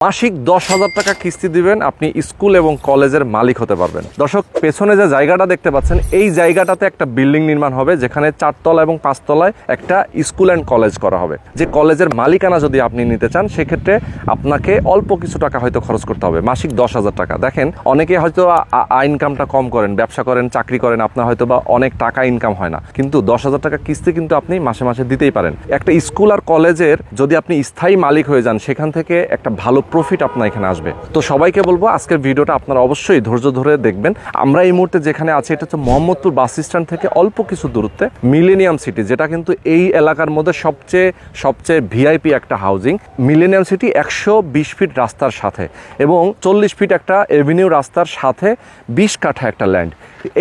মাসিক 10,000 টাকা কিস্তি দিবেন, আপনি স্কুল এবং কলেজের মালিক হতে পারবেন। দর্শক, পেছনে যে জায়গাটা দেখতে পাচ্ছেন, এই জায়গাটাতে একটা বিল্ডিং নির্মাণ হবে, যেখানে 4 তলা এবং 5 তলায় একটা স্কুল অ্যান্ড কলেজ করা হবে। যে কলেজের মালিকানা যদি আপনি নিতে চান, সেক্ষেত্রে আপনাকে অল্প কিছু টাকা হয়তো খরচ করতে হবে, মাসিক 10,000 টাকা। দেখেন, অনেকে হয়তো ইনকামটা কম করেন, ব্যবসা করেন, চাকরি করেন, আপনার হয়তো বা অনেক টাকা ইনকাম হয় না, কিন্তু 10,000 টাকা কিস্তি কিন্তু আপনি মাসে মাসে দিতেই পারেন। একটা স্কুল আর কলেজের যদি আপনি স্থায়ী মালিক হয়ে যান, সেখান থেকে একটা ভালো প্রফিট আপনার এখানে আসবে। তো সবাইকে বলবো, আজকের ভিডিওটা আপনারা অবশ্যই ধৈর্য ধরে দেখবেন। আমরা এই মুহূর্তে যেখানে আছি, এটা হচ্ছে মোহাম্মদপুর বাস স্ট্যান্ড থেকে অল্প কিছু দূরত্বে মিলেনিয়াম সিটি, যেটা কিন্তু এই এলাকার মধ্যে সবচেয়ে ভিআইপি একটা হাউজিং। মিলেনিয়াম সিটি 120 ফিট রাস্তার সাথে এবং 40 ফিট একটা এভিনিউ রাস্তার সাথে 20 কাঠা একটা ল্যান্ড।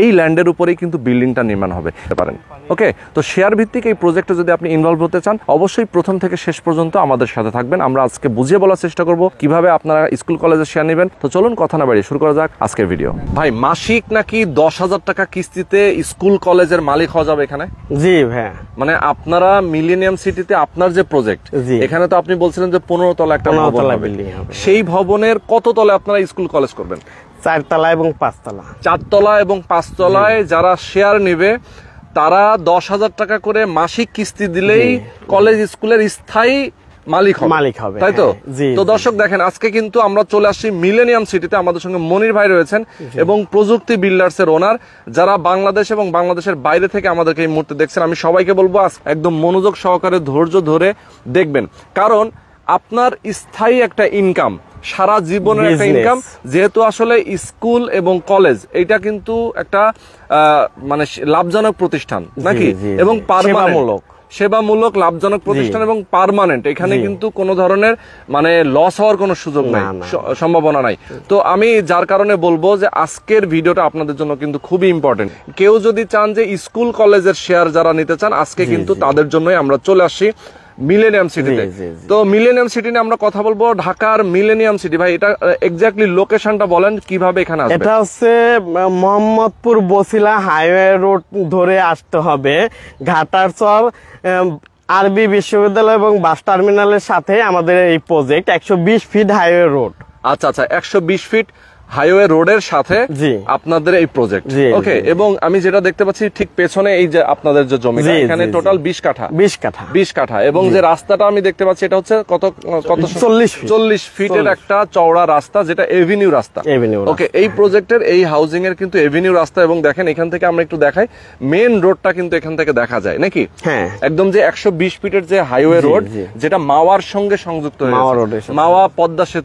এই ল্যান্ডের উপরেই কিন্তু বিল্ডিংটা নির্মাণ হবে পারেন। ওকে, তো শেয়ার ভিত্তিক এই প্রজেক্টে যদি আপনি ইনভলভ হতে চান, অবশ্যই প্রথম থেকে শেষ পর্যন্ত আমাদের সাথে থাকবেন। আমরা আজকে বুঝিয়ে বলার চেষ্টা করব কিভাবে আপনারা স্কুল কলেজে শেয়ার নেবেন। তো চলুন কথা না বাড়িয়ে শুরু করা যাক আজকের ভিডিও। ভাই, মাসিক নাকি 10,000 টাকা কিস্তিতে স্কুল কলেজের মালিক হওয়া যাবে এখানে? জি ভাই, মানে আপনারা মিলেনিয়াম সিটিতে আপনার যে প্রজেক্ট, এখানে তো আপনি বলছিলেন যে 15 তলা একটা ভবন হবে, সেই ভবনের কত তলে আপনারা স্কুল কলেজ করবেন? 4 তলা এবং 5 তলা। 4 তলা এবং 5 তলায় যারা শেয়ার নেবে, তারা 10,000 টাকা করে মাসিক কিস্তি দিলেই কলেজ স্কুলের স্থায়ী মালিক হবে, তাই তো? তো দর্শক দেখেন, আজকে কিন্তু আমরা চলে আসছি মিলেনিয়াম সিটিতে। আমাদের সঙ্গে মনির ভাই রয়েছেন এবং প্রযুক্তি বিল্ডার্স এর ওনার, যারা বাংলাদেশ এবং বাংলাদেশের বাইরে থেকে আমাদেরকে এই মুহূর্তে দেখছেন। আমি সবাইকে বলবো একদম মনোযোগ সহকারে ধৈর্য ধরে দেখবেন, কারণ আপনার স্থায়ী একটা ইনকাম, সারা জীবনের একটা ইনকাম, যেহেতু আসলে স্কুল এবং কলেজ এটা কিন্তু একটা মানে লাভজনক প্রতিষ্ঠান নাকি, এবং সেবামূলক লাভজনক প্রতিষ্ঠান এবং পার্মানেন্ট। এখানে কিন্তু কোনো ধরনের মানে লস হওয়ার কোনো সুযোগ নাই, সম্ভাবনা নাই। তো আমি যার কারণে বলবো যে আজকের ভিডিওটা আপনাদের জন্য কিন্তু খুবই ইম্পর্টেন্ট। কেউ যদি চান যে স্কুল কলেজের শেয়ার যারা নিতে চান, আজকে কিন্তু তাদের জন্যই আমরা চলে আসছি মিলেনিয়াম সিটিতে। তো মিলেনিয়াম সিটি নিয়ে আমরা কথা বলবো, ঢাকার মিলেনিয়াম সিটি। ভাই, এটা এক্স্যাক্টলি লোকেশনটা বলেন, কিভাবে এখানে আসবে? এটা হচ্ছে মোহাম্মদপুর বসিলা হাইওয়ে রোড ধরে আসতে হবে। ঘাটারচর আরবি বিশ্ববিদ্যালয় এবং বাস টার্মিনালের সাথে আমাদের এই প্রজেক্ট। 120 fit highway road. আচ্ছা, 120 ফিট হাইওয়ে রোডের সাথে আপনাদের এই প্রজেক্ট। ওকে, এবং আমি যেটা দেখতে পাচ্ছি ঠিক পেছনে, এই যে আপনাদের যে জমি, এখানে টোটাল 20 কাঠা এবং যে রাস্তাটা আমি দেখতে পাচ্ছি, এটা হচ্ছে কত 40 ফিটের একটা চওড়া রাস্তা, যেটা এভিনিউ রাস্তা। ওকে, এই প্রজেক্টের এই হাউজিং এর কিন্তু এভিনিউ রাস্তা, এবং দেখেন এখান থেকে আমরা একটু দেখাই, মেইন রোডটা কিন্তু এখান থেকে দেখা যায় নাকি? হ্যাঁ, একদম যে 120 ফিটের যে হাইওয়ে রোড, যেটা মাওয়ার সঙ্গে সংযুক্ত হয়েছে, মাওয়া পদ্মা সেতু